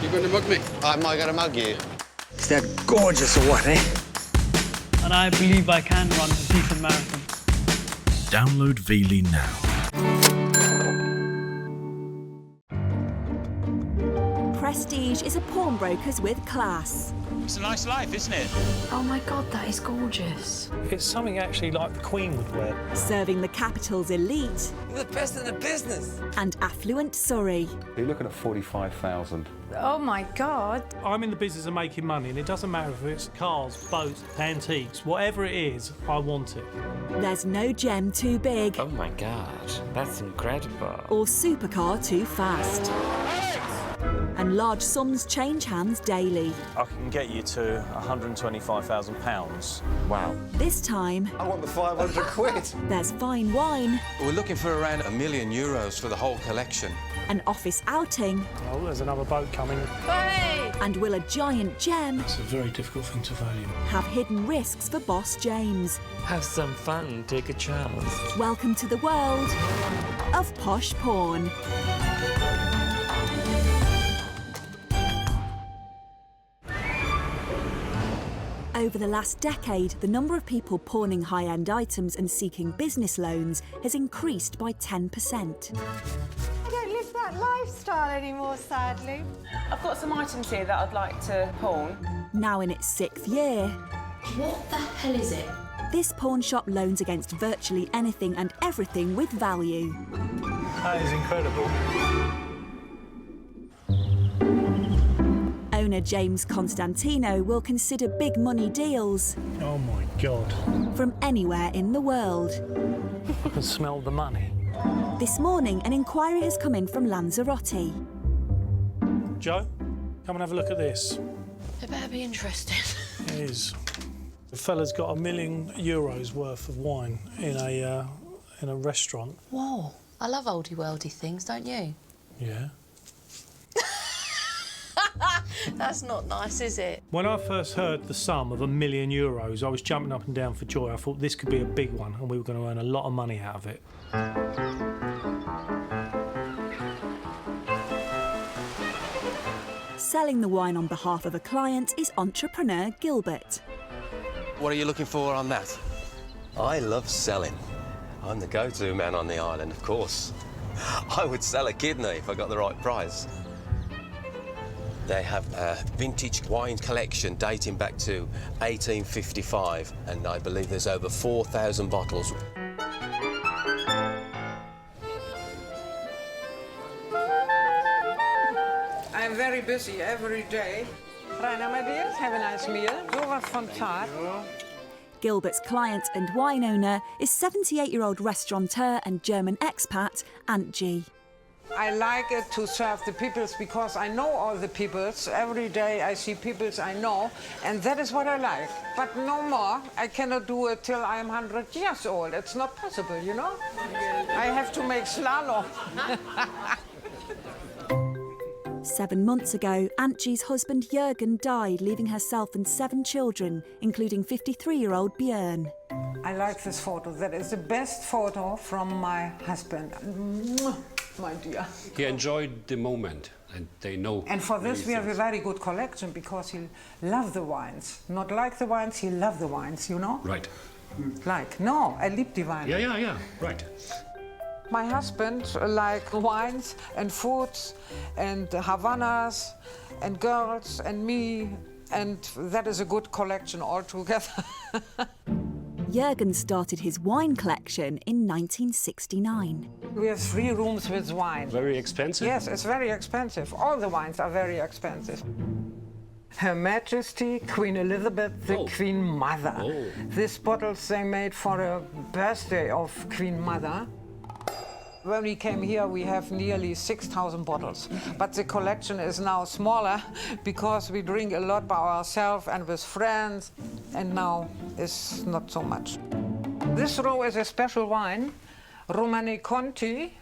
You going to mug me? Am I going to mug you? Is that gorgeous or what, eh? And I believe I can run a decent marathon. Download Veely now. Prestige is a pawnbrokers with class. It's a nice life, isn't it? Oh my God, that is gorgeous. It's something actually like the Queen would wear. Serving the capital's elite. You're the best in the business. And affluent Surrey. You're looking at 45,000. Oh my God. I'm in the business of making money, and it doesn't matter if it's cars, boats, antiques, whatever it is, I want it. There's no gem too big. Oh my God, that's incredible. Or supercar too fast. And large sums change hands daily. I can get you to £125,000. Wow. This time, I want the 500 quid. there's fine wine, We're looking for around €1 million for the whole collection. an office outing, Oh, there's another boat coming. Hey! and will a giant gem It's a very difficult thing to value. have hidden risks for boss James? Have some fun, take a chance. Welcome to the world of posh porn. Over the last decade, the number of people pawning high-end items and seeking business loans has increased by 10%. I don't live that lifestyle anymore, sadly. I've got some items here that I'd like to pawn. Now in its 6th year, What the hell is it? this pawn shop loans against virtually anything and everything with value. That is incredible. Owner James Constantinou will consider big money deals Oh my God. from anywhere in the world. I can smell the money. This morning, an inquiry has come in from Lanzarote. Joe, come and have a look at this. It better be interesting. It is. The fella's got €1 million worth of wine in a restaurant. Whoa, I love oldie worldy things, don't you? Yeah. That's not nice, is it? When I first heard the sum of €1 million, I was jumping up and down for joy. I thought this could be a big one and we were going to earn a lot of money out of it. Selling the wine on behalf of a client is entrepreneur Gilbert. What are you looking for on that? I love selling. I'm the go-to man on the island, of course. I would sell a kidney if I got the right price. They have a vintage wine collection dating back to 1855, and I believe there's over 4,000 bottles. I'm very busy every day. Rainer, my dear, have a nice meal. Sowas von Tag. Gilbert's client and wine owner is 78-year-old restaurateur and German expat Antje. I like it to serve the peoples because I know all the peoples. Every day I see peoples I know, and that is what I like. But no more. I cannot do it till I'm 100 years old. It's not possible, you know? I have to make slalom. 7 months ago, Antje's husband Jürgen died, leaving herself and 7 children, including 53-year-old Björn. I like this photo. That is the best photo from my husband. Mwah, my dear. He enjoyed the moment, and they know. And for this we have a very good collection because he loved the wines. Not like the wines, he loved the wines, you know? Right. Like, no, liebt die Weine. Yeah, right. My husband likes wines and foods and Havanas and girls and me, and that is a good collection altogether. Jürgen started his wine collection in 1969. We have 3 rooms with wine. Very expensive? Yes, it's very expensive. All the wines are very expensive. Her Majesty Queen Elizabeth, the Queen Mother. Oh. These bottles they made for the birthday of Queen Mother. When we came here, we have nearly 6,000 bottles. But the collection is now smaller because we drink a lot by ourselves and with friends, and now it's not so much. This row is a special wine, Romani Conti,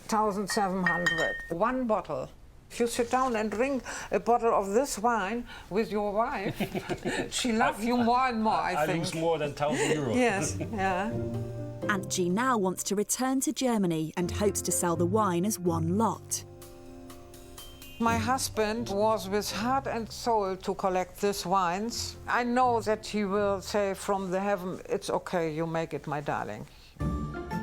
1,700. 1 bottle. If you sit down and drink a bottle of this wine with your wife, she loves you more and more, I think. I lose more than €1,000. Yes, yeah. Antje now wants to return to Germany and hopes to sell the wine as one lot. My husband was with heart and soul to collect these wines. I know that he will say from the heaven, it's okay, you make it, my darling.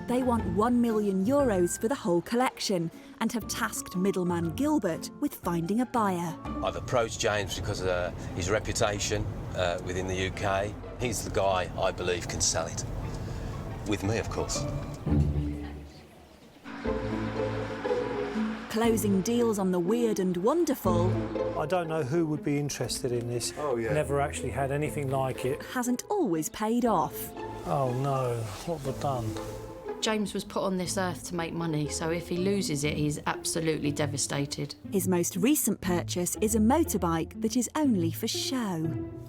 They want €1 million for the whole collection and have tasked middleman Gilbert with finding a buyer. I've approached James because of his reputation within the UK. He's the guy I believe can sell it. With me, of course. Closing deals on the weird and wonderful I don't know who would be interested in this. Oh, yeah. Never actually had anything like it. hasn't always paid off. Oh no, what have I done? James was put on this earth to make money, so if he loses it, he's absolutely devastated. His most recent purchase is a motorbike that is only for show.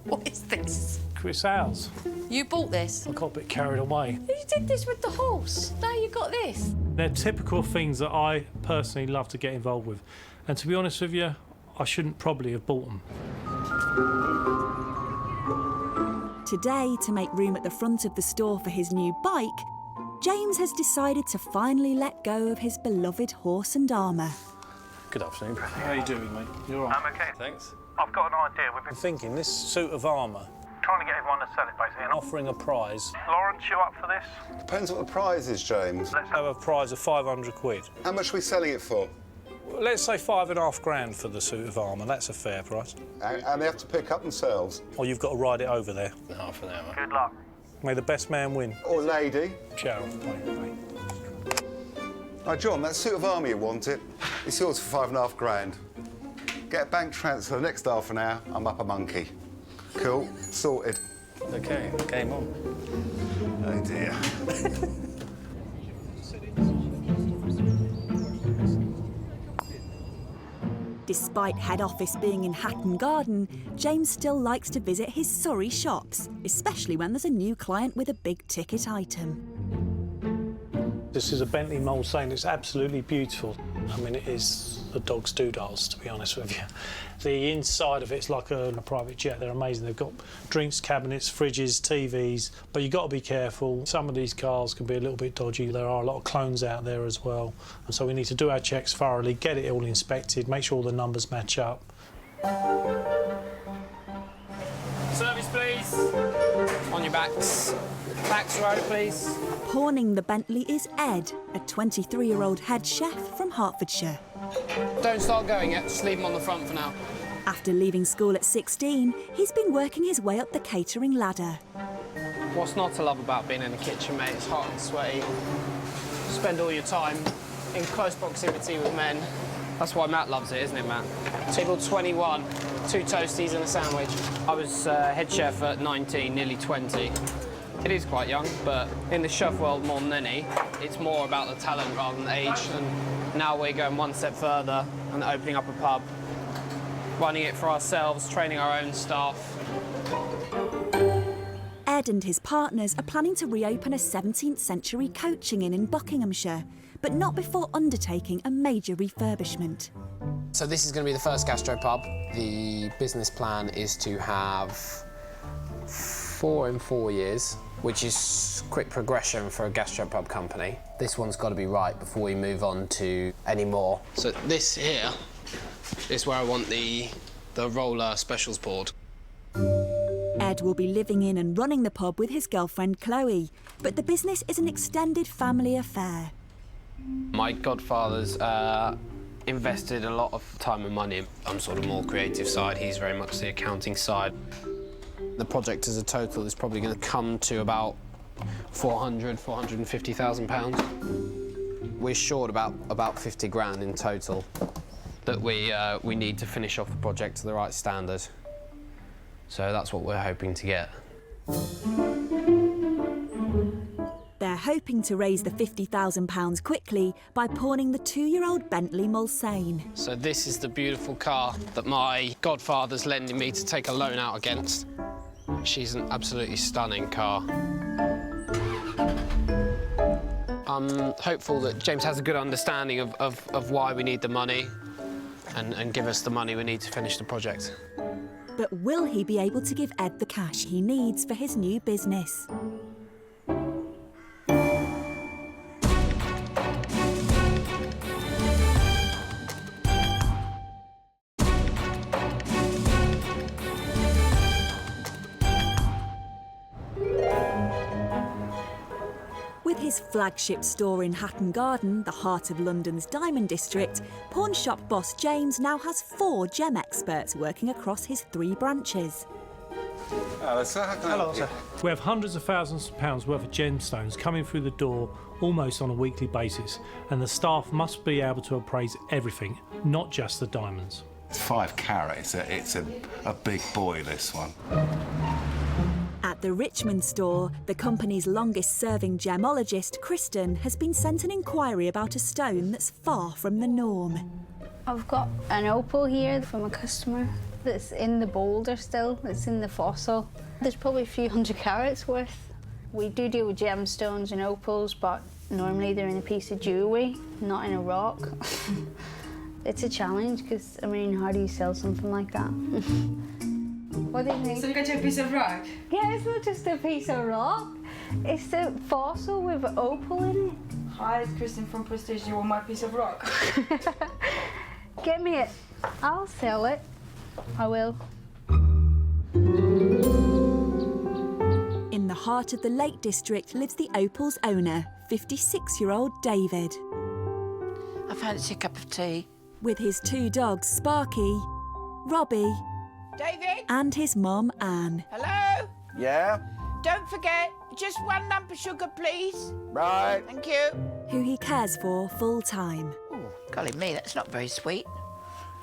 What is this? Chris ours. You bought this? I got a bit carried away. You did this with the horse. Now you got this. They're typical things that I personally love to get involved with. And to be honest with you, I shouldn't probably have bought them. Today, to make room at the front of the store for his new bike, James has decided to finally let go of his beloved horse and armour. Good afternoon, Bradley. How are you doing, mate? You all right? I'm okay. Thanks. I've got an idea. We've been I'm thinking this suit of armour, trying to get everyone to sell it, basically. And offering a prize. Lawrence, you up for this? Depends what the prize is, James. Let's Have a prize of 500 quid. How much are we selling it for? Well, let's say 5.5 grand for the suit of armour. That's a fair price. And they have to pick up themselves. Or you've got to ride it over there. Half an hour. Good luck. May the best man win. Or lady. Ciao. Bye. Right, John, that suit of armour you wanted, it's yours for 5.5 grand. Get a bank transfer the next half an hour, I'm up a monkey. Cool, sorted. OK, game on. Oh dear. Despite head office being in Hatton Garden, James still likes to visit his Surrey shops, especially when there's a new client with a big-ticket item. This is a Bentley Mulsanne. It's absolutely beautiful. I mean, it is the dog's doodles, to be honest with you. The inside of it's like a private jet. They're amazing. They've got drinks cabinets, fridges, TVs, but you've got to be careful. Some of these cars can be a little bit dodgy. There are a lot of clones out there as well. And so we need to do our checks thoroughly, get it all inspected, make sure all the numbers match up. Service, please. On your backs. Backs row, please. Pawning the Bentley is Ed, a 23-year-old head chef from Hertfordshire. Don't start going yet, just leave them on the front for now. After leaving school at 16, he's been working his way up the catering ladder. What's not to love about being in the kitchen, mate? It's hot and sweaty. Spend all your time in close proximity with men. That's why Matt loves it, isn't it, Matt? Table 21, 2 toasties and a sandwich. I was head chef at 19, nearly 20. It is quite young, but in the chef world more than any, it's more about the talent rather than the age. And now we're going one step further and opening up a pub, running it for ourselves, training our own staff. Ed and his partners are planning to reopen a 17th century coaching inn in Buckinghamshire, but not before undertaking a major refurbishment. So this is going to be the first gastropub. The business plan is to have 4 in 4 years, which is quick progression for a gastropub company. This one's got to be right before we move on to any more. So this here is where I want the roller specials board. Ed will be living in and running the pub with his girlfriend Chloe, but the business is an extended family affair. My godfather's invested a lot of time and money. I'm sort of more creative side, he's very much the accounting side. The project as a total is probably going to come to about £450,000. We're short about 50 grand in total that we need to finish off the project to the right standard. So that's what we're hoping to get. They're hoping to raise the £50,000 quickly by pawning the 2-year-old Bentley Mulsanne. So this is the beautiful car that my godfather's lending me to take a loan out against. She's an absolutely stunning car. I'm hopeful that James has a good understanding of why we need the money and give us the money we need to finish the project. But will he be able to give Ed the cash he needs for his new business? his flagship store in Hatton Garden, the heart of London's diamond district, pawn shop boss James now has 4 gem experts working across his 3 branches. Hello, sir. How can I help you? We have hundreds of thousands of pounds worth of gemstones coming through the door almost on a weekly basis, and the staff must be able to appraise everything, not just the diamonds. It's 5 carat. It's a big boy, this one. At the Richmond store, the company's longest-serving gemologist, Kristen, has been sent an inquiry about a stone that's far from the norm. I've got an opal here from a customer that's in the boulder still, it's in the fossil. There's probably a few hundred carats worth. We do deal with gemstones and opals, but normally they're in a piece of jewellery, not in a rock. It's a challenge, because, I mean, how do you sell something like that? What do you think? So you got a piece of rock? Yeah, it's not just a piece of rock. It's a fossil with opal in it. Hi, it's Kristen from Prestige. You want my piece of rock? Give me it. I'll sell it. I will. In the heart of the Lake District lives the Opal's owner, 56-year-old David. I fancy a cup of tea. With his 2 dogs, Sparky, Robbie, David? and his mum, Anne. Hello? Yeah? Don't forget, just 1 lump of sugar, please. Right. Thank you. Who he cares for full-time. Oh, golly me, that's not very sweet.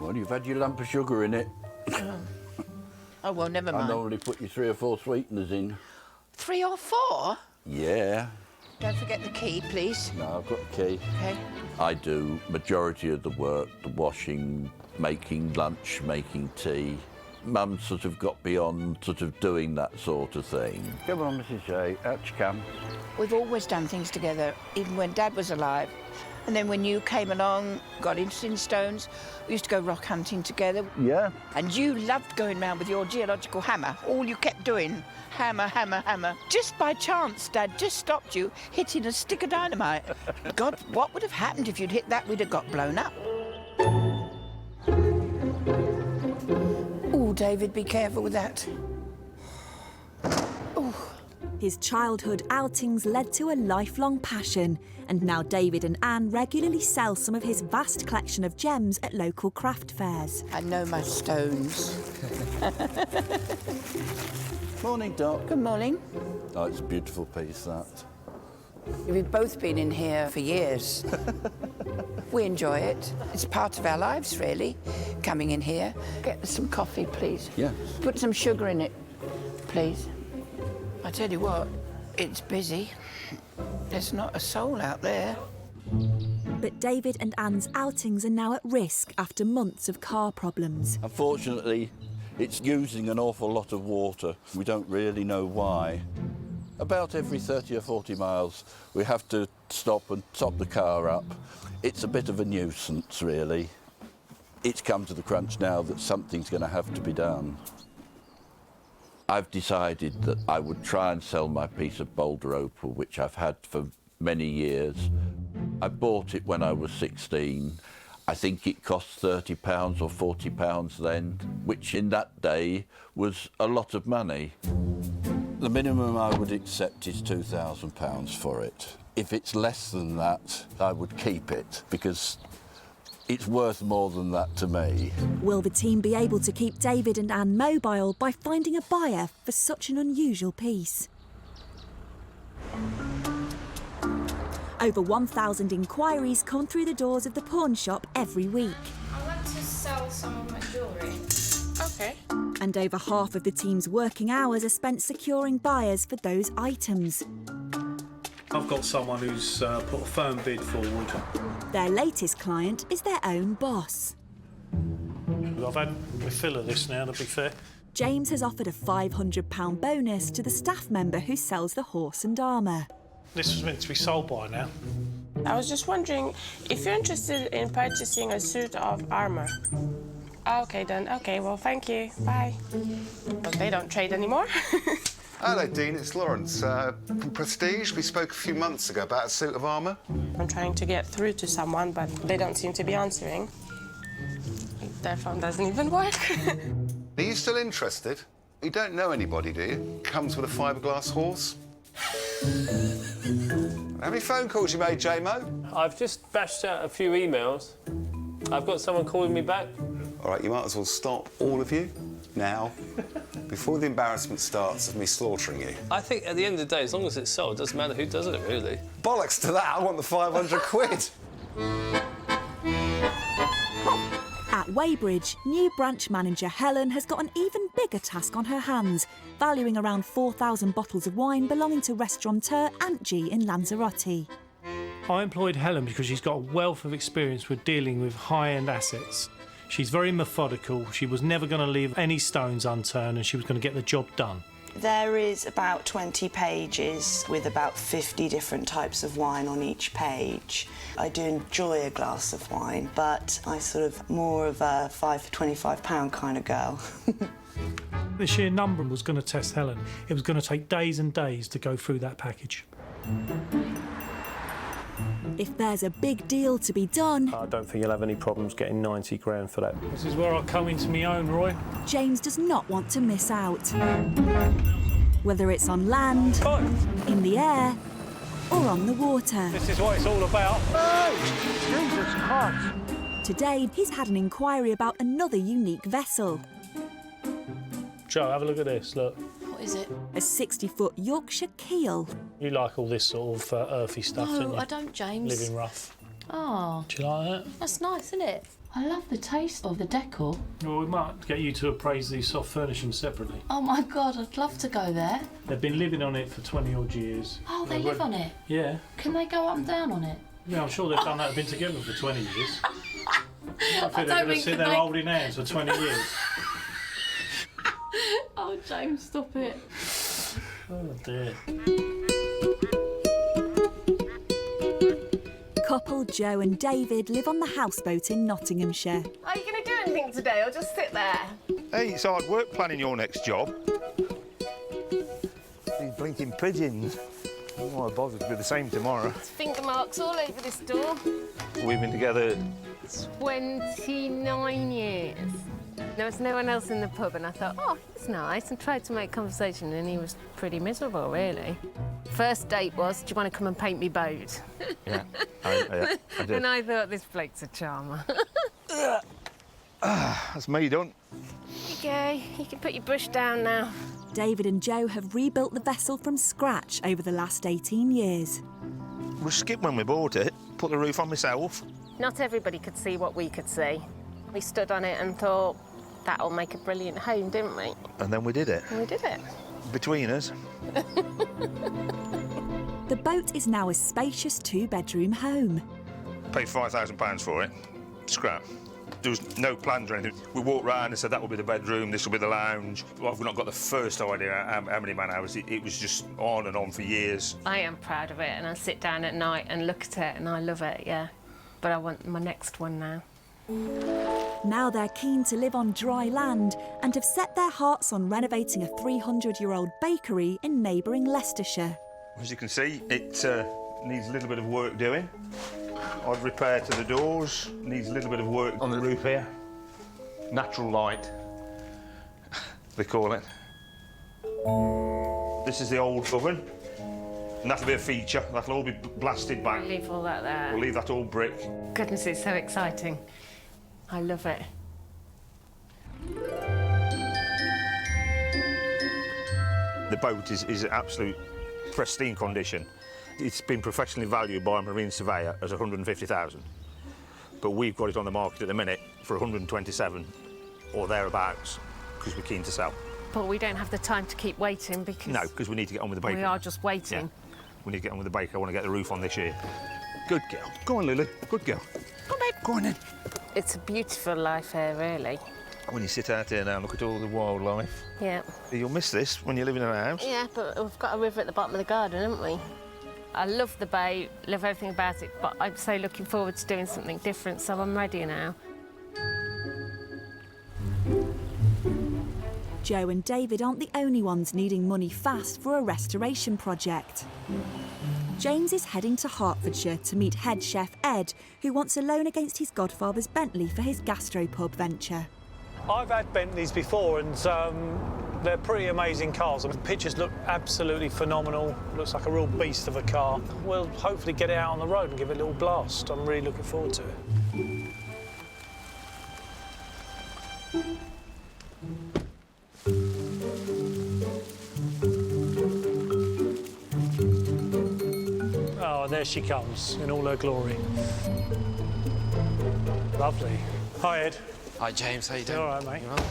Well, you've had your lump of sugar in it. Oh, well, never mind. I normally put you 3 or 4 sweeteners in. 3 or 4? Yeah. Don't forget the key, please. No, I've got the key. OK. I do majority of the work, the washing, making lunch, making tea. Mum sort of got beyond sort of doing that sort of thing. Come on, Mrs J, out you come. We've always done things together, even when Dad was alive. And then when you came along, got interested in stones, we used to go rock hunting together. Yeah. And you loved going round with your geological hammer. All you kept doing, hammer, hammer, hammer. Just by chance, Dad just stopped you hitting a stick of dynamite. God, what would have happened if you'd hit that? We'd have got blown up. Oh, David, be careful with that. His childhood outings led to a lifelong passion, and now David and Anne regularly sell some of his vast collection of gems at local craft fairs. I know my stones. Morning, Doc. Good morning. Oh, it's a beautiful piece, that. We've both been in here for years. We enjoy it. It's part of our lives, really, coming in here. Get some coffee, please. Yes. Put some sugar in it, please. I tell you what, it's busy. There's not a soul out there. But David and Anne's outings are now at risk after months of car problems. Unfortunately, it's using an awful lot of water. We don't really know why. About every 30 or 40 miles, we have to stop and top the car up. It's a bit of a nuisance, really. It's come to the crunch now that something's going to have to be done. I've decided that I would try and sell my piece of boulder opal, which I've had for many years. I bought it when I was 16. I think it cost £30 or £40 then, which in that day was a lot of money. The minimum I would accept is £2,000 for it. If it's less than that, I would keep it, because it's worth more than that to me. Will the team be able to keep David and Anne mobile by finding a buyer for such an unusual piece? Over 1,000 inquiries come through the doors of the pawn shop every week. I'd like to sell some of my jewellery. OK. And over half of the team's working hours are spent securing buyers for those items. I've got someone who's put a firm bid forward. Their latest client is their own boss. I've had a fill of this now, to be fair. James has offered a £500 bonus to the staff member who sells the horse and armour. This was meant to be sold by now. I was just wondering if you're interested in purchasing a suit of armour. OK, then. OK, well, thank you. Bye. But they don't trade anymore. Hello, Dean. It's Lawrence from Prestige. We spoke a few months ago about a suit of armour. I'm trying to get through to someone, but they don't seem to be answering. Their phone doesn't even work. Are you still interested? You don't know anybody, do you? Comes with a fiberglass horse. How many phone calls you made, J-Mo? I've just bashed out a few emails. I've got someone calling me back. All right, you might as well stop, all of you, now, before the embarrassment starts of me slaughtering you. I think at the end of the day, as long as it's sold, it doesn't matter who does it, really. Bollocks to that, I want the 500 quid. At Weybridge, new branch manager Helen has got an even bigger task on her hands, valuing around 4,000 bottles of wine belonging to restaurateur Aunt G in Lanzarote. I employed Helen because she's got a wealth of experience with dealing with high-end assets. She's very methodical, she was never going to leave any stones unturned, and she was going to get the job done. There is about 20 pages with about 50 different types of wine on each page. I do enjoy a glass of wine, but I'm sort of more of a 5 for £25 kind of girl. The sheer number was going to test Helen. It was going to take days and days to go through that package. If there's a big deal to be done... I don't think you'll have any problems getting 90 grand for that. This is where I come into my own, Roy. James does not want to miss out. Whether it's on land, in the air, or on the water. This is what it's all about. Hey! Jesus Christ! Today, he's had an inquiry about another unique vessel. Joe, have a look at this, look. What is it? A 60-foot Yorkshire keel. You like all this sort of earthy stuff, don't you? No, I don't, James. Living rough. Oh. Do you like that? That's nice, isn't it? I love the taste of the decor. Well, we might get you to appraise these soft furnishings separately. Oh my God, I'd love to go there. They've been living on it for 20-odd years. Oh, they live on it? Yeah. Can they go up and down on it? Yeah, I'm sure they've done that. They've been together for 20 years. I think they're going to sit there holding hands for 20 years. Oh, James, stop it. Oh, dear. Couple Joe and David live on the Houseboat in Nottinghamshire. Are you going to do anything today or just sit there? Hey, it's hard work planning your next job. These blinking pigeons. I'm not bothered to be the same tomorrow. There's finger marks all over this door. We've been together 29 years. There was no one else in the pub and I thought, oh, it's nice, and tried to make conversation and he was pretty miserable, really. First date was, do you want to come and paint me boat? Yeah, I did. And I thought, this bloke's a charmer. That's me done. Okay, you can put your brush down now. David and Joe have rebuilt the vessel from scratch over the last 18 years. We skipped when we bought it, put the roof on myself. Not everybody could see what we could see. We stood on it and thought, that'll make a brilliant home, didn't we? And then we did it. And we did it. Between us. The boat is now a spacious two-bedroom home. Paid £5,000 for it. Scrap. There was no plans or anything. We walked round and said that will be the bedroom, this will be the lounge. Well, I've not got the first idea how many man hours. It was just on and on for years. I am proud of it, and I sit down at night and look at it, and I love it, yeah. But I want my next one now. Now they're keen to live on dry land and have set their hearts on renovating a 300-year-old bakery in neighbouring Leicestershire. As you can see, it needs a little bit of work doing. Odd repair to the doors, needs a little bit of work on the roof here. Natural light, they call it. This is the old oven, and that'll be a feature. That'll all be blasted back. We'll leave all that there. We'll leave that all brick. Goodness, it's so exciting. I love it. The boat is in absolute pristine condition. It's been professionally valued by a marine surveyor as 150,000, but we've got it on the market at the minute for 127 or thereabouts because we're keen to sell. But we don't have the time to keep waiting because... No, because we need to get on with the baker. We are just waiting. Yeah. We need to get on with the baker. I want to get the roof on this year. Good girl. Go on, Lily. Good girl. Come on, go on then. It's a beautiful life here, really. When you sit out here now and look at all the wildlife. Yeah. You'll miss this when you're living in a house. Yeah, but we've got a river at the bottom of the garden, haven't we? I love the boat, love everything about it, but I'm so looking forward to doing something different, so I'm ready now. Joe and David aren't the only ones needing money fast for a restoration project. James is heading to Hertfordshire to meet head chef Ed, who wants a loan against his godfather's Bentley for his gastropub venture. I've had Bentleys before, and They're pretty amazing cars. The pictures look absolutely phenomenal. Looks like a real beast of a car. We'll hopefully get it out on the road and give it a little blast. I'm really looking forward to it. Oh, there she comes in all her glory. Lovely. Hi, Ed. Hi, James. How you doing? You all right, mate? You well?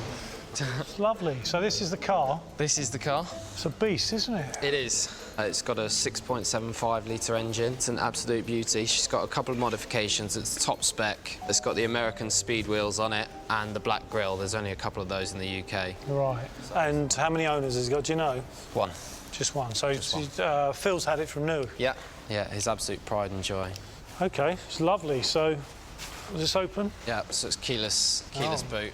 It's lovely. So this is the car. This is the car. It's a beast, isn't it? It is. It's got a 6.75 litre engine. It's an absolute beauty. She's got a couple of modifications. It's top spec. It's got the American speed wheels on it and the black grille. There's only a couple of those in the UK. Right. And how many owners has it got? Do you know? One. Just one. So Phil's had it from new. Yeah. Yeah. His absolute pride and joy. OK, it's lovely. So, is this open? Yeah. So it's keyless boot.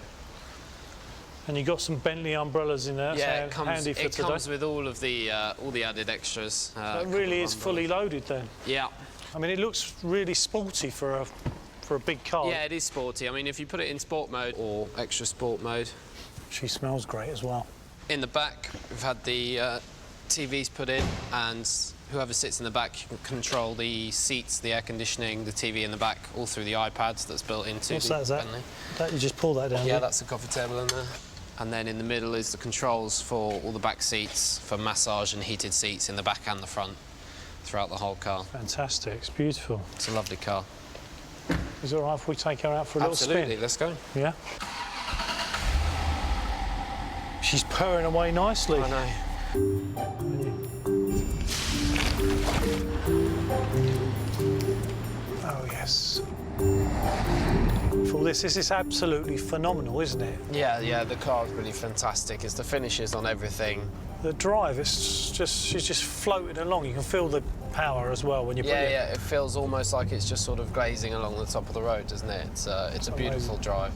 And you got some Bentley umbrellas in there. Yeah, so handy for today. It comes with all the added extras. So it really is fully loaded then. Yeah. I mean, it looks really sporty for a big car. Yeah, it is sporty. I mean, if you put it in sport mode or extra sport mode. She smells great as well. In the back, we've had the TVs put in, and whoever sits in the back can control the seats, the air conditioning, the TV in the back, all through the iPads that's built into What's the that? Is that? Bentley. You just pull that down? Yeah, that's a coffee table in there. And then in the middle is the controls for all the back seats, for massage and heated seats in the back and the front, throughout the whole car. Fantastic, it's beautiful. It's a lovely car. Is it all right if we take her out for a little spin? Absolutely, let's go. Yeah. She's purring away nicely. I know. Oh, yes. For this is absolutely phenomenal, isn't it? Yeah, the car's really fantastic. It's the finishes on everything. The drive, she's just floating along. You can feel the power as well when you put it. Yeah, it feels almost like it's just sort of glazing along the top of the road, doesn't it? It's a beautiful drive.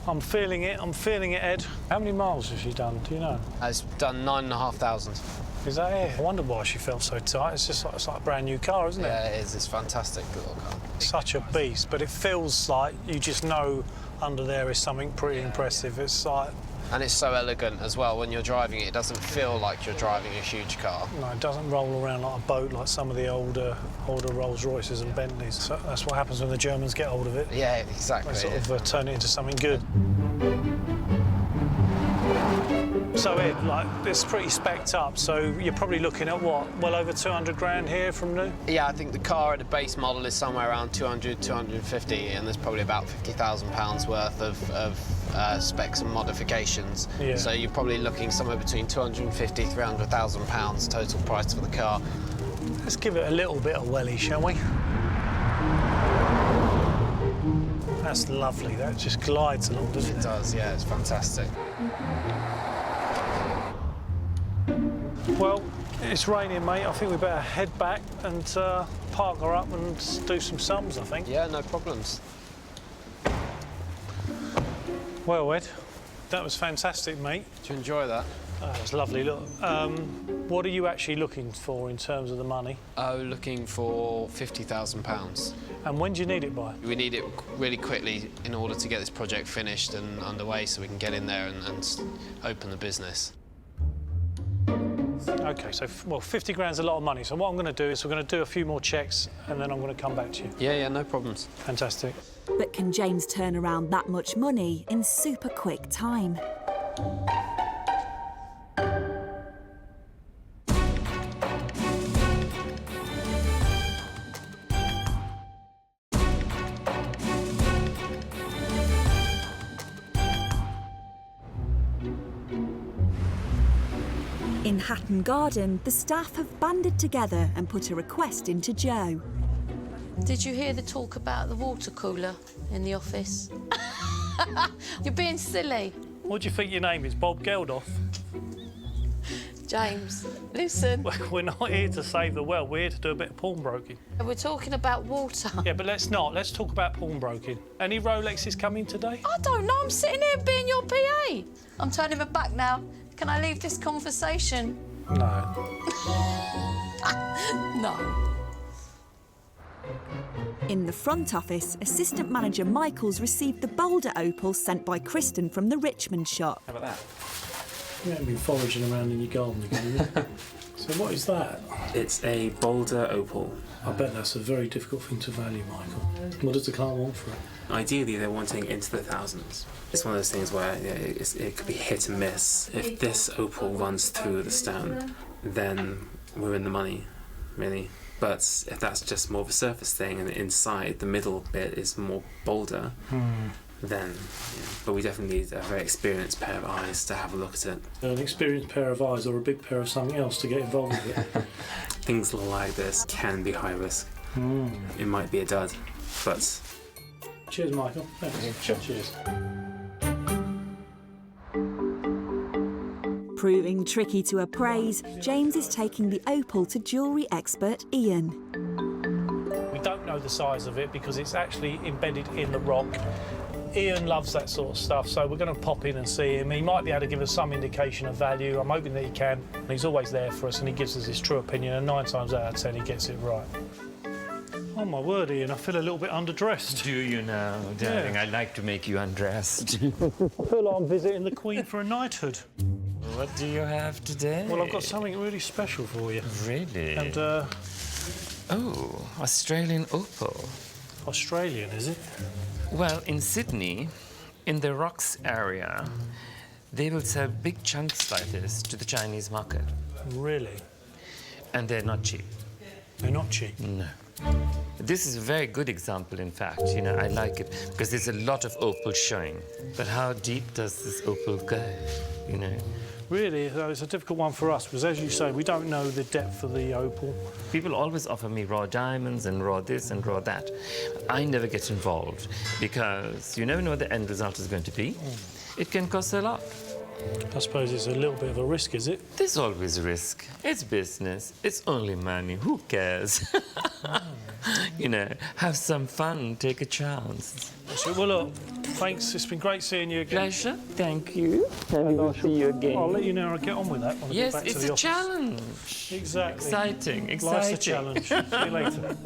I'm feeling it, Ed. How many miles has she done, do you know? It's done 9,500. Is that it? I wonder why she felt so tight. It's like a brand new car, isn't it? Yeah, it is. It's a fantastic little car. Such a beast, but it feels like you just know under there is something pretty impressive. It's like... And it's so elegant as well. When you're driving it, it doesn't feel like you're driving a huge car. No, it doesn't roll around like a boat like some of the older Rolls Royces and Bentleys. So that's what happens when the Germans get hold of it. Yeah, exactly. They sort of turn it into something good. So Ed, like, it's pretty specced up, so you're probably looking at what, well over 200 grand here from new? Yeah, I think the car at the base model is somewhere around 200, 250, and there's probably about £50,000 worth of specs and modifications. Yeah. So you're probably looking somewhere between 250, 300,000 pounds total price for the car. Let's give it a little bit of welly, shall we? That's lovely. That just glides along, doesn't it? It does, yeah. It's fantastic. Well, it's raining, mate. I think we better head back and park her up and do some sums, I think. Yeah, no problems. Well, Ed, that was fantastic, mate. Did you enjoy that? That was lovely. Look, what are you actually looking for in terms of the money? Oh, looking for £50,000. And when do you need it by? We need it really quickly in order to get this project finished and underway so we can get in there and open the business. OK, so, well, 50 grand's a lot of money. So what I'm going to do is we're going to do a few more checks and then I'm going to come back to you. Yeah, no problems. Fantastic. But can James turn around that much money in super quick time? In Hatton Garden, the staff have banded together and put a request into Joe. Did you hear the talk about the water cooler in the office? You're being silly. What do you think your name is, Bob Geldof? James, listen. We're not here to save the world, we're here to do a bit of pawnbroking. We're talking about water. Yeah, but let's not. Let's talk about pawnbroking. Any Rolexes coming today? I don't know, I'm sitting here being your PA. I'm turning my back now. Can I leave this conversation? No. No. In the front office, assistant manager Michael's received the bolder opal sent by Kristen from the Richmond shop. How about that? You haven't been foraging around in your garden again, have you? So what is that? It's a bolder opal. I bet that's a very difficult thing to value, Michael. What does the client want for it? Ideally, they're wanting into the thousands. It's one of those things where it could be hit and miss. If this opal runs through the stone, then we're in the money, really. But if that's just more of a surface thing and inside the middle bit is more bolder, then, yeah. But we definitely need a very experienced pair of eyes to have a look at it. An experienced pair of eyes or a big pair of something else to get involved with it. Things like this can be high risk. It might be a dud, but... Cheers, Michael. Thanks. Sure. Cheers. Proving tricky to appraise, James is taking the opal to jewellery expert Ian. We don't know the size of it because it's actually embedded in the rock. Ian loves that sort of stuff, so we're going to pop in and see him. He might be able to give us some indication of value. I'm hoping that he can. He's always there for us and he gives us his true opinion, and 9 times out of 10 he gets it right. Oh my word, Ian, I feel a little bit underdressed. Do you now, darling? Yeah. I like to make you undressed. I feel like I'm visiting the Queen for a knighthood. What do you have today? Well, I've got something really special for you. Really? And, Oh, Australian opal. Australian, is it? Well, in Sydney, in the rocks area, they will sell big chunks like this to the Chinese market. Really? And they're not cheap. They're not cheap? No. This is a very good example, in fact. You know, I like it because there's a lot of opal showing. But how deep does this opal go, you know? Really, it's a difficult one for us because, as you say, we don't know the depth of the opal. People always offer me raw diamonds and raw this and raw that. I never get involved because you never know what the end result is going to be. It can cost a lot. I suppose it's a little bit of a risk, is it? There's always risk. It's business. It's only money. Who cares? You know, have some fun, take a chance. So, well, look, thanks. It's been great seeing you again. Pleasure. Thank you. And I'll see you again. I'll let you know how I get on with that when I yes, get back it's to the a office. challenge. Exactly. Exciting. Life's a challenge. See you later.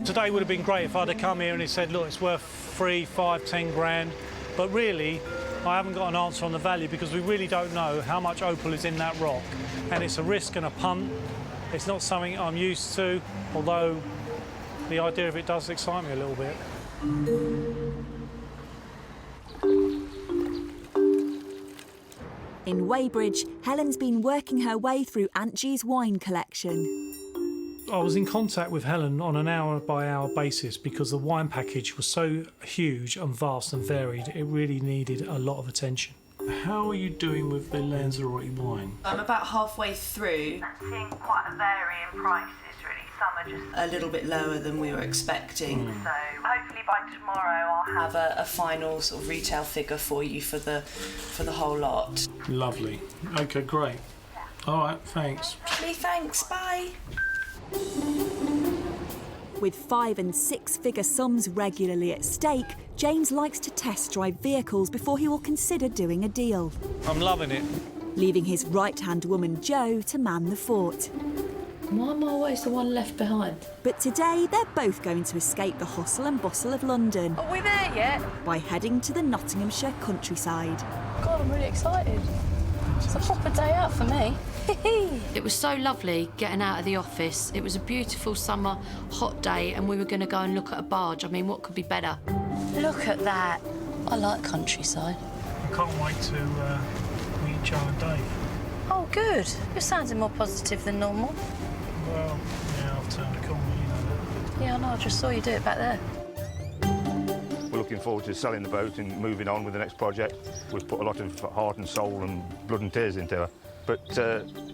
Today would have been great if I'd have come here and he said, look, it's worth 3, 5, 10 grand. But really, I haven't got an answer on the value because we really don't know how much opal is in that rock. And it's a risk and a punt. It's not something I'm used to, although the idea of it does excite me a little bit. In Weybridge, Helen's been working her way through Aunt G's wine collection. I was in contact with Helen on an hour-by-hour basis because the wine package was so huge and vast and varied, it really needed a lot of attention. How are you doing with the Lanzarote wine? I'm about halfway through. I'm seeing quite a vary in prices, really. Some are just a little bit lower than we were expecting. So hopefully by tomorrow I'll have a final sort of retail figure for you for the whole lot. Lovely. OK, great. All right, thanks. Lovely, thanks. Bye. With 5- and 6-figure sums regularly at stake, James likes to test drive vehicles before he will consider doing a deal. I'm loving it. Leaving his right-hand woman, Jo, to man the fort. Why am I always the one left behind? But today, they're both going to escape the hustle and bustle of London. Are we there yet? By heading to the Nottinghamshire countryside. God, I'm really excited. It's a proper day out for me. It was so lovely getting out of the office. It was a beautiful summer, hot day, and we were going to go and look at a barge. I mean, what could be better? Look at that. I like countryside. I can't wait to meet Jo and Dave. Oh, good. You're sounding more positive than normal. Well, yeah, I've turned a corner, you know that. Yeah, I know. I just saw you do it back there. We're looking forward to selling the boat and moving on with the next project. We've put a lot of heart and soul and blood and tears into her. But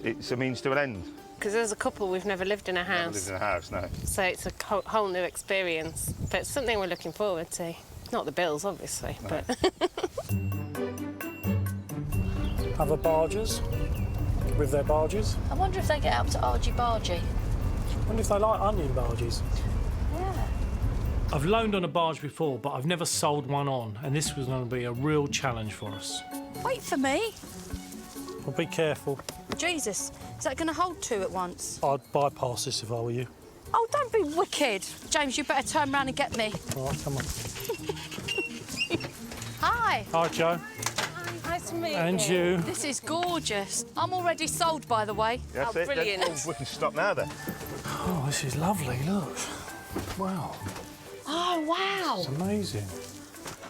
it's a means to an end. Because as a couple, we've never lived in a house. Never lived in a house, no. So it's a whole new experience. But it's something we're looking forward to. Not the bills, obviously, No. but... Other barges with their barges. I wonder if they get up to argy-bargy. I wonder if they like onion barges. Yeah. I've loaned on a barge before, but I've never sold one on, and this was going to be a real challenge for us. Wait for me. Well, be careful. Jesus, is that going to hold 2 at once? I'd bypass this if I were you. Oh, don't be wicked. James, you better turn round and get me. All right, come on. Hi. Hi, Joe. Nice to meet And you. This is gorgeous. I'm already sold, by the way. That's it. Brilliant. Oh, we can stop now then. Oh, this is lovely, look. Wow, Oh, wow. it's amazing.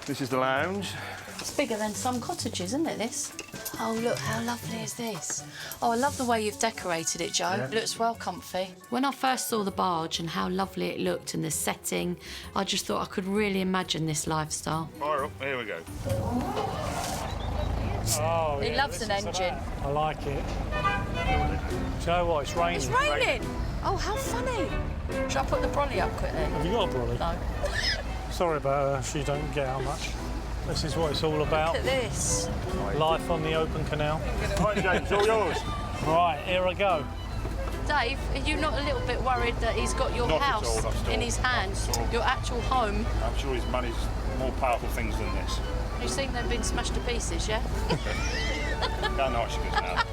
This is the lounge. It's bigger than some cottages, isn't it, this? Oh, look, how lovely is this? Oh, I love the way you've decorated it, Joe. Yeah. It looks well comfy. When I first saw the barge and how lovely it looked and the setting, I just thought I could really imagine this lifestyle. Fire up, here we go. Oh, He yeah, loves an listen to engine. that. I like it. Do you know what? It's raining. It's raining. Oh, how funny. Shall I put the brolly up quickly? Have you got a brolly? No. Sorry about her. She don't get out much. This is what it's all about. Look at this. Life on the open canal. Right, James, all yours. Right, here I go. Dave, are you not a little bit worried that he's got your Not at house all, not at all. in his hands, Not at all. your actual home? I'm sure he's managed more powerful things than this. You think they've been smashed to pieces, yeah? How nice she is now.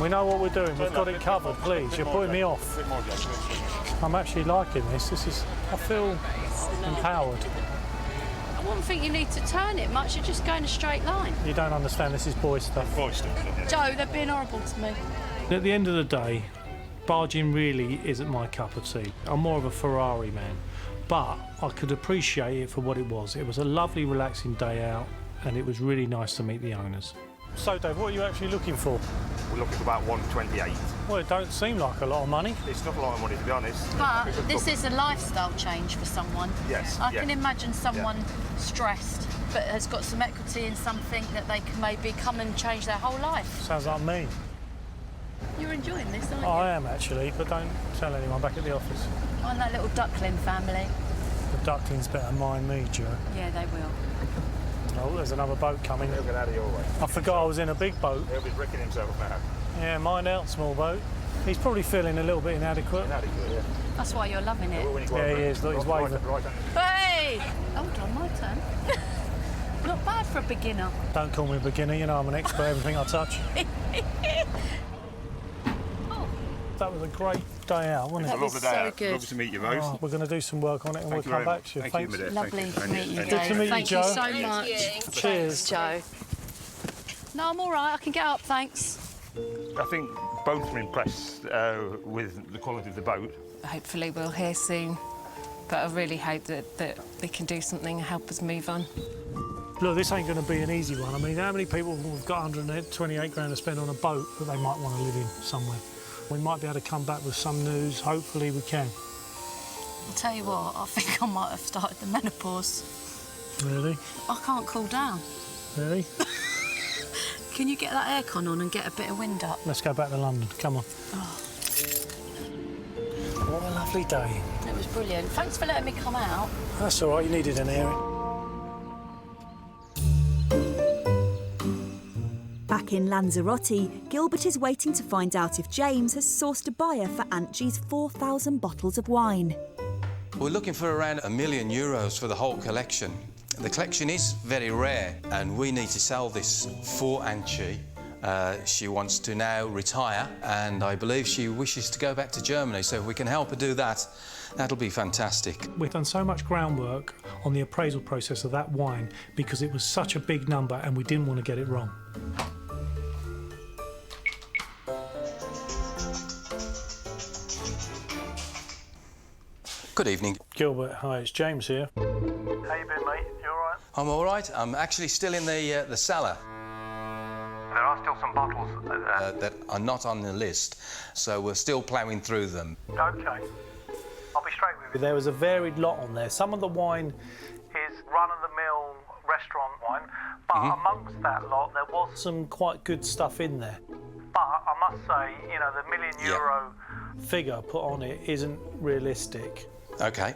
We know what we're doing. We've got it covered, please. You're putting me off. A bit more, James. I'm actually liking this. I feel empowered. I wouldn't think you need to turn it much, you're just going a straight line. You don't understand. This is boy stuff. Boy stuff. Joe, they're being horrible to me. At the end of the day, barging really isn't my cup of tea. I'm more of a Ferrari man. But I could appreciate it for what it was. It was a lovely, relaxing day out, and it was really nice to meet the owners. So, Dave, what are you actually looking for? We're looking for about 128. Well, it don't seem like a lot of money. It's not a lot of money, to be honest. But Because this look, is a lifestyle change for someone. Yes, I yeah. can imagine someone stressed but has got some equity in something that they can maybe come and change their whole life. Sounds like me. You're enjoying this, aren't you? I am actually, but don't tell anyone back at the office. I'm that little duckling family. The ducklings better mind me, Joe. Yeah, they will. Oh, there's another boat coming. He'll get out of your way. I forgot I was in a big boat. He'll be bricking himself now. Yeah, mind out, small boat. He's probably feeling a little bit inadequate. Yeah. That's why you're loving it. Yeah, he is. Look, he's waving. Hey! Hold on, my turn. Not bad for a beginner. Don't call me a beginner. You know I'm an expert. Everything I touch. That was a great day out, wasn't it? That was so good. Lovely to meet you both. Oh, we're going to do some work on it and Thank we'll you come very back much. to you. Thank you, Thanks. Medea. Lovely Thank you. to meet you, And Dave. Good to meet you, Thank Joe. you so much. Cheers. Thanks, Joe. No, I'm all right. I can get up, thanks. I think both are impressed with the quality of the boat. Hopefully we'll hear soon, but I really hope that they can do something and help us move on. Look, this ain't going to be an easy one. I mean, how many people have got 128 grand to spend on a boat that they might want to live in somewhere? We might be able to come back with some news. Hopefully we can. I'll tell you what, I think I might have started the menopause. Really? I can't cool down. Really? Can you get that aircon on and get a bit of wind up? Let's go back to London. Come on. Oh, What a lovely day. it was brilliant. Thanks for letting me come out. That's all right. You needed an airing. Back in Lanzarote, Gilbert is waiting to find out if James has sourced a buyer for Aunt G's 4,000 bottles of wine. We're looking for around €1 million for the whole collection. The collection is very rare and we need to sell this for Aunt G. She wants to now retire and I believe she wishes to go back to Germany, so if we can help her do that, that'll be fantastic. We've done so much groundwork on the appraisal process of that wine because it was such a big number and we didn't want to get it wrong. Good evening. Gilbert, hi, it's James here. How you been, mate? You all right? I'm all right. I'm actually still in the cellar. There are still some bottles That are not on the list, so we're still ploughing through them. Okay. I'll be straight with you. There was a varied lot on there. Some of the wine Is run-of-the-mill restaurant wine, but amongst that lot there was... some quite good stuff in there. But I must say, you know, the €1 million Figure put on it isn't realistic. Okay.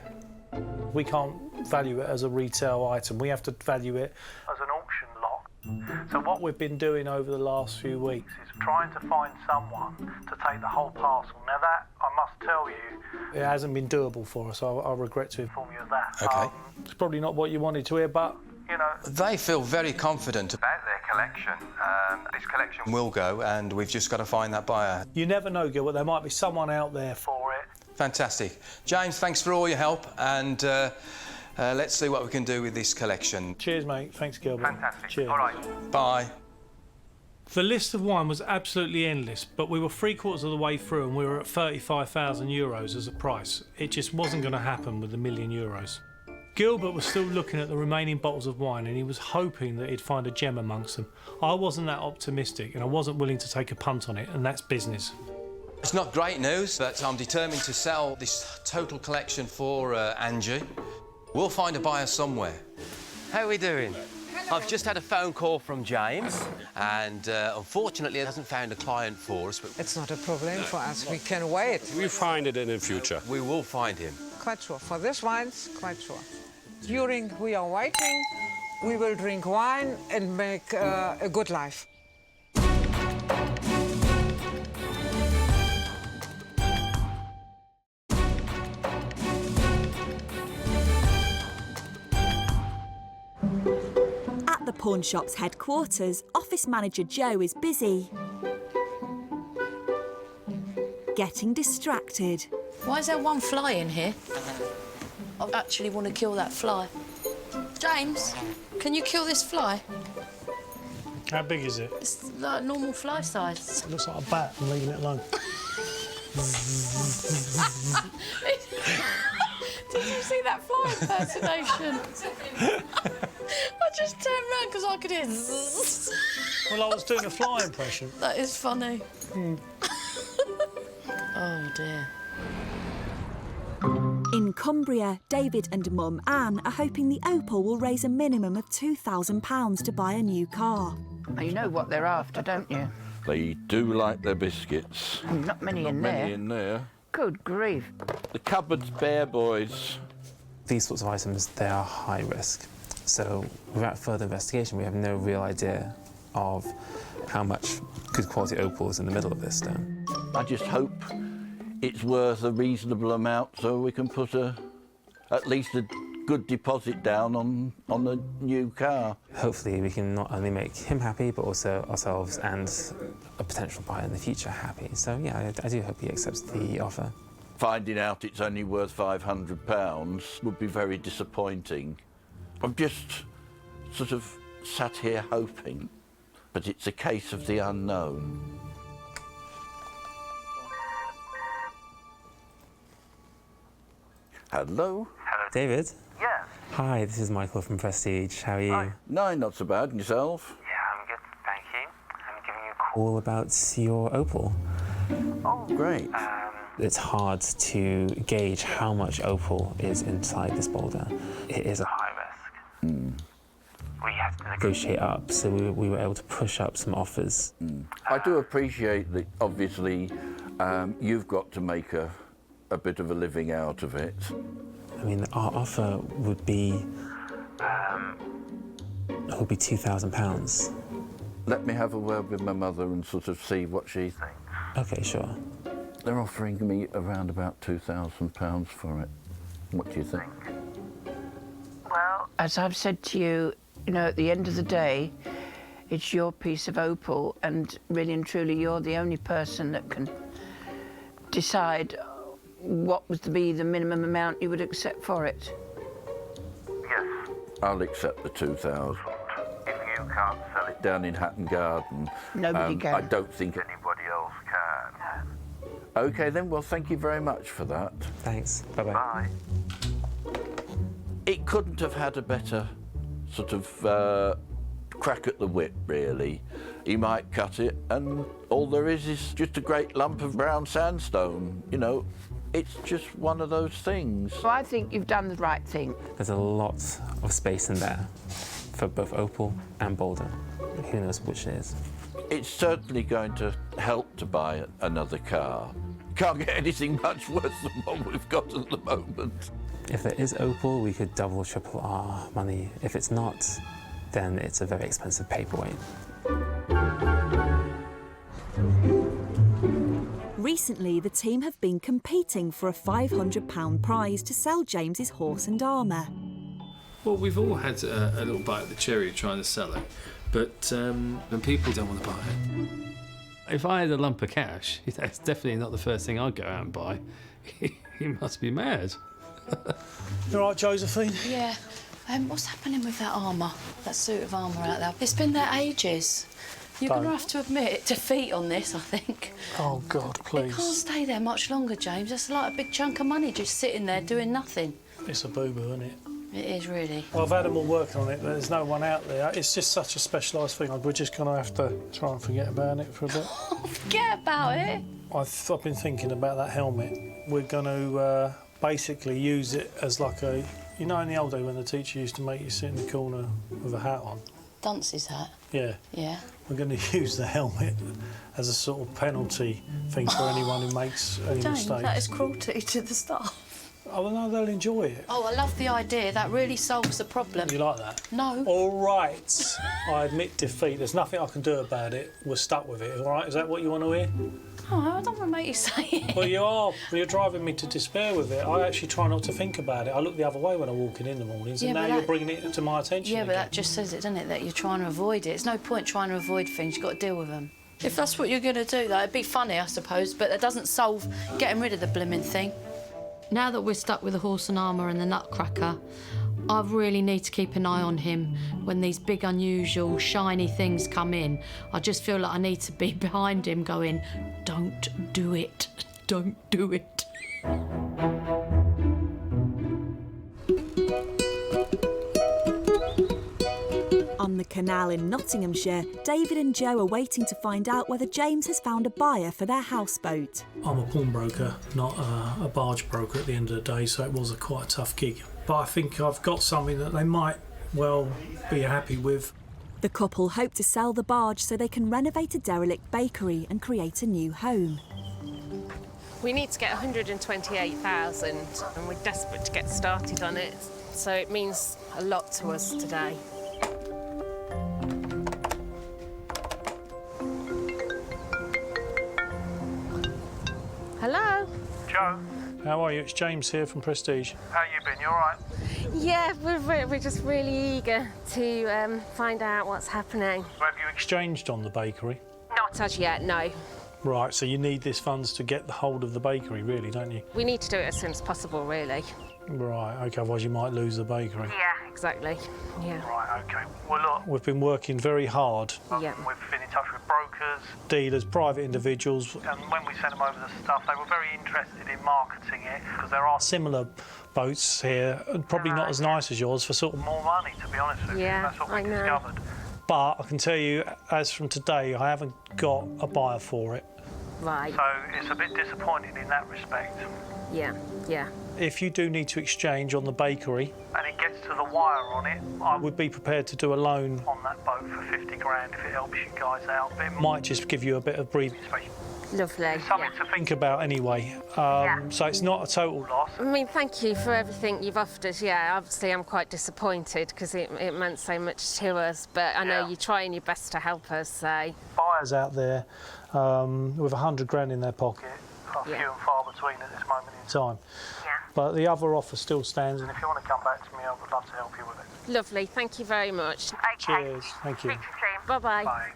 We can't value it as a retail item. We have to value it as an auction lot. So what we've been doing over the last few weeks is trying to find someone to take the whole parcel. Now that, I must tell you... It hasn't been doable for us. I regret to inform you of that. Okay. It's probably not what you wanted to hear, but... You know... They feel very confident about their collection. This collection will go, and we've just got to find that buyer. You never know, Gilbert. There might be someone out there for it. Fantastic. James, thanks for all your help, and let's see what we can do with this collection. Cheers, mate. Thanks, Gilbert. Fantastic. Cheers. All right. Bye. The list of wine was absolutely endless, but we were 3/4 of the way through and we were at 35,000 euros as a price. It just wasn't going to happen with the €1,000,000. Gilbert was still looking at the remaining bottles of wine and he was hoping that he'd find a gem amongst them. I wasn't that optimistic and I wasn't willing to take a punt on it, and that's business. It's not great news, but I'm determined to sell this total collection for Angie. We'll find a buyer somewhere. How are we doing? I've just had a phone call from James, and unfortunately, he hasn't found a client for us. But it's not a problem for us. We can wait. We find it in the future. We will find him. Quite sure. For this wines, quite sure. During we are waiting, we will drink wine and make a good life. At the pawn shop's headquarters, office manager Joe is busy getting distracted. Why is there one fly in here? I actually want to kill that fly. James, can you kill this fly? How big is it? It's like normal fly size. It looks like a bat. I'm leaving it alone. Did you see that fly impersonation? I just turned around because I could hear zzz. Well, I was doing a fly impression. That is funny. Oh, dear. In Cumbria, David and Mum Anne are hoping the Opal will raise a minimum of £2,000 to buy a new car. You know what they're after, don't you? They do like their biscuits. Not many Not in many there. in there. Good grief. The cupboard's bare, boys. These sorts of items, they are high risk. So without further investigation, we have no real idea of how much good quality opal is in the middle of this stone. I just hope it's worth a reasonable amount so we can put at least a good deposit down on the new car. Hopefully we can not only make him happy, but also ourselves and a potential buyer in the future happy. So yeah, I do hope he accepts the offer. Finding out it's only worth £500 would be very disappointing. I'm just sort of sat here hoping, but it's a case of the unknown. Hello? Hello. David? Yes. Hi, this is Michael from Prestige. How are you? Hi. No, not so bad. And yourself? Yeah, I'm good, thank you. I'm giving you a call. All about your opal. Oh, great. It's hard to gauge how much opal is inside this boulder. It is a high risk. We have to negotiate up, so we were able to push up some offers. I do appreciate that, obviously, you've got to make a bit of a living out of it. I mean, our offer would be £2,000. Let me have a word with my mother and sort of see what she thinks. Okay, sure. They're offering me around about £2,000 for it. What do you think? Well, as I've said to you, you know, at the end of the day, it's your piece of opal, and really and truly, you're the only person that can decide what would be the minimum amount you would accept for it. Yes. I'll accept the 2,000. If you can't sell it Down in Hatton Garden. Nobody can. I don't think anybody else can. OK then, well, thank you very much for that. Thanks. Bye-bye. Bye. It couldn't have had a better sort of crack at the whip, really. He might cut it, and all there is just a great lump of brown sandstone. You know, it's just one of those things. So I think you've done the right thing. There's a lot of space in there for both opal and boulder. Who knows which it is? It's certainly going to help to buy another car. Can't get anything much worse than what we've got at the moment. If there is opal, we could double, triple our money. If it's not, then it's a very expensive paperweight. Recently, the team have been competing for a £500 prize to sell James's horse and armour. Well, we've all had a little bite of the cherry trying to sell it, but when people don't want to buy it. If I had a lump of cash, that's definitely not the first thing I'd go out and buy. He must be mad. You all right, Josephine? Yeah. What's happening with that armour? That suit of armour out there? It's been there ages. You're going to have to admit defeat on this, I think. Oh, God, please. It can't stay there much longer, James. That's like a big chunk of money just sitting there doing nothing. It's a boo-boo, isn't it? It is, really. Well, I've had them all working on it, but there's no one out there. It's just such a specialised thing. We're just going to have to try and forget about it for a bit. Forget about it? I've been thinking about that helmet. We're going to basically use it as like a... You know, in the old day when the teacher used to make you sit in the corner with a hat on? Dunce's hat? Yeah. Yeah. We're going to use the helmet as a sort of penalty thing for anyone who makes any James, mistakes. that is cruelty to the staff. Oh, no, they'll enjoy it. Oh, I love the idea. That really solves the problem. You like that? No. All right. I admit defeat. There's nothing I can do about it. We're stuck with it, all right? Is that what you want to hear? Oh, I don't want to make you say it. Well, you are. You're driving me to despair with it. I actually try not to think about it. I look the other way when I'm walking in the mornings, and now you're bringing it to my attention Yeah, again. but that just says it, doesn't it, that you're trying to avoid it. It's no point trying to avoid things. You've got to deal with them. If that's what you're going to do, though, it'd be funny, I suppose, but that doesn't solve getting rid of the blimmin' thing. Now that we're stuck with the horse and armour and the nutcracker, I really need to keep an eye on him when these big, unusual, shiny things come in. I just feel like I need to be behind him going, don't do it, don't do it. On the canal in Nottinghamshire, David and Joe are waiting to find out whether James has found a buyer for their houseboat. I'm a pawnbroker, not a barge broker at the end of the day, so it was quite a tough gig. But I think I've got something that they might well be happy with. The couple hope to sell the barge so they can renovate a derelict bakery and create a new home. We need to get 128,000 and we're desperate to get started on it, so it means a lot to us today. Hello? Joe? How are you? It's James here from Prestige. How you been? You all right? Yeah, we're just really eager to find out what's happening. Have you exchanged on the bakery? Not as yet, no. Right, so you need these funds to get the hold of the bakery, really, don't you? We need to do it as soon as possible, really. Right, OK, otherwise you might lose the bakery. Yeah, exactly. Yeah. Right, OK. Well, look, We've been working very hard. Yeah. we've been in touch with brokers, Dealers, private individuals. and when we sent them over the stuff, they were very interested in marketing it, because there are Similar boats here, and probably not as nice as yours, for sort of... more money, to be honest with you. Yeah, That's what we I know. discovered. But I can tell you, as from today, I haven't got a buyer for it. Right. So it's a bit disappointing in that respect. Yeah, yeah. If you do need to exchange on the bakery, And it gets to the wire on it, I would be prepared to do a loan. on that boat for 50 grand if it helps you guys out. But it Might just give you a bit of breathing space. Lovely. something to Think about anyway. So it's not a total loss. I mean, thank you for everything you've offered us. Yeah, obviously I'm quite disappointed because it meant so much to us, but I know you're trying your best to help us, so... Buyers out there with 100 grand in their pocket. Are few and far between at this moment in time. But the other offer still stands. And if you want to come back to me, I would love to help you with it. Lovely, thank you very much. Cheers, thank you. Bye-bye. Bye.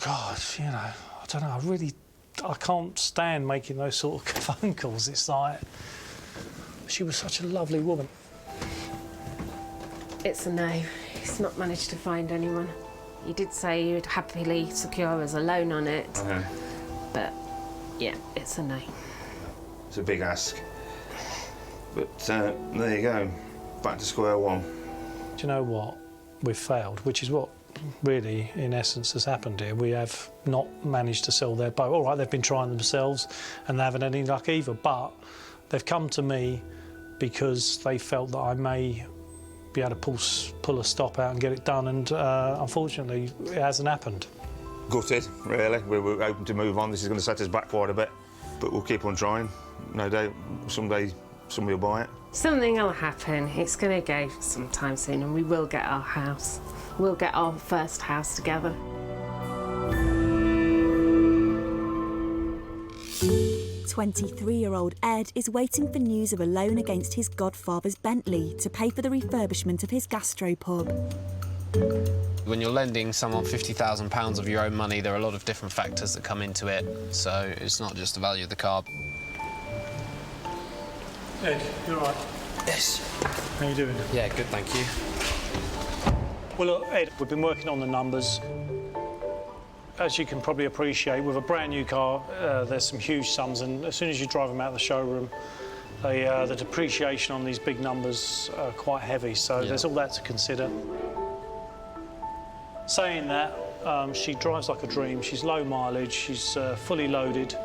God, you know, I don't know, I can't stand making those sort of phone calls. It's like, she was such a lovely woman. It's a no. He's not managed to find anyone. You did say you'd happily secure us a loan on it, but yeah, it's a no. It's a big ask. But there you go, back to square one. Do you know what? We've failed, which is what really, in essence, has happened here. We have not managed to sell their boat. All right, they've been trying themselves and they haven't had any luck either, but they've come to me because they felt that I may be able to pull a stop out and get it done, and unfortunately, it hasn't happened. Gutted, really. We were hoping to move on. This is going to set us back quite a bit, but we'll keep on trying. No doubt, someday somebody will buy it. Something will happen. It's going to go sometime soon, and we will get our house. We'll get our first house together. "23-year-old Ed is waiting for news of a loan against his godfather's Bentley to pay for the refurbishment of his gastropub. When you're lending someone £50,000 of your own money, there are a lot of different factors that come into it, so it's not just the value of the car. Ed, you all right? Yes. How you doing? Yeah, good, thank you. Well, look, Ed, we've been working on the numbers. As you can probably appreciate, with a brand new car, there's some huge sums, and as soon as you drive them out of the showroom, the depreciation on these big numbers are quite heavy, so there's all that to consider. Saying that, she drives like a dream. She's low mileage, she's fully loaded.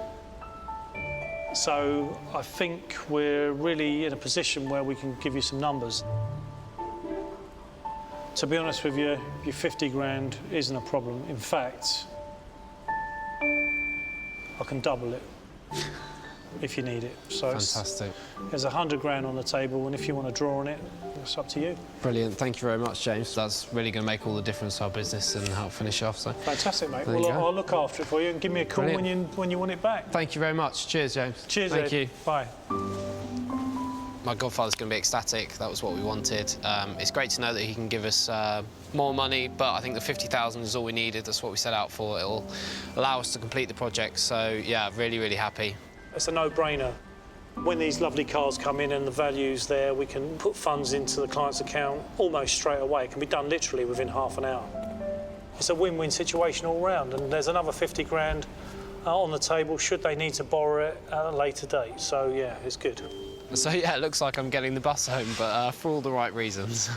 So I think we're really in a position where we can give you some numbers. To be honest with you, your 50 grand isn't a problem. In fact, I can double it if you need it. So fantastic. There's 100 grand on the table, and if you want to draw on it, it's up to you. Brilliant. Thank you very much, James. That's really going to make all the difference to our business and help finish off. So fantastic, mate. There Well, you go. I'll look after it for you and give me a call when you want it back. Thank you very much. Cheers, James. Cheers, Thank Ed. you. Bye. My godfather's going to be ecstatic. That was what we wanted. It's great to know that he can give us more money, but I think the 50,000 is all we needed. That's what we set out for. It'll allow us to complete the project. So, yeah, really, really happy. It's a no-brainer. When these lovely cars come in and the value's there, we can put funds into the client's account almost straight away. It can be done literally within half an hour. It's a win-win situation all round, and there's another 50 grand on the table should they need to borrow it at a later date. So, yeah, it's good. So, yeah, it looks like I'm getting the bus home, but for all the right reasons.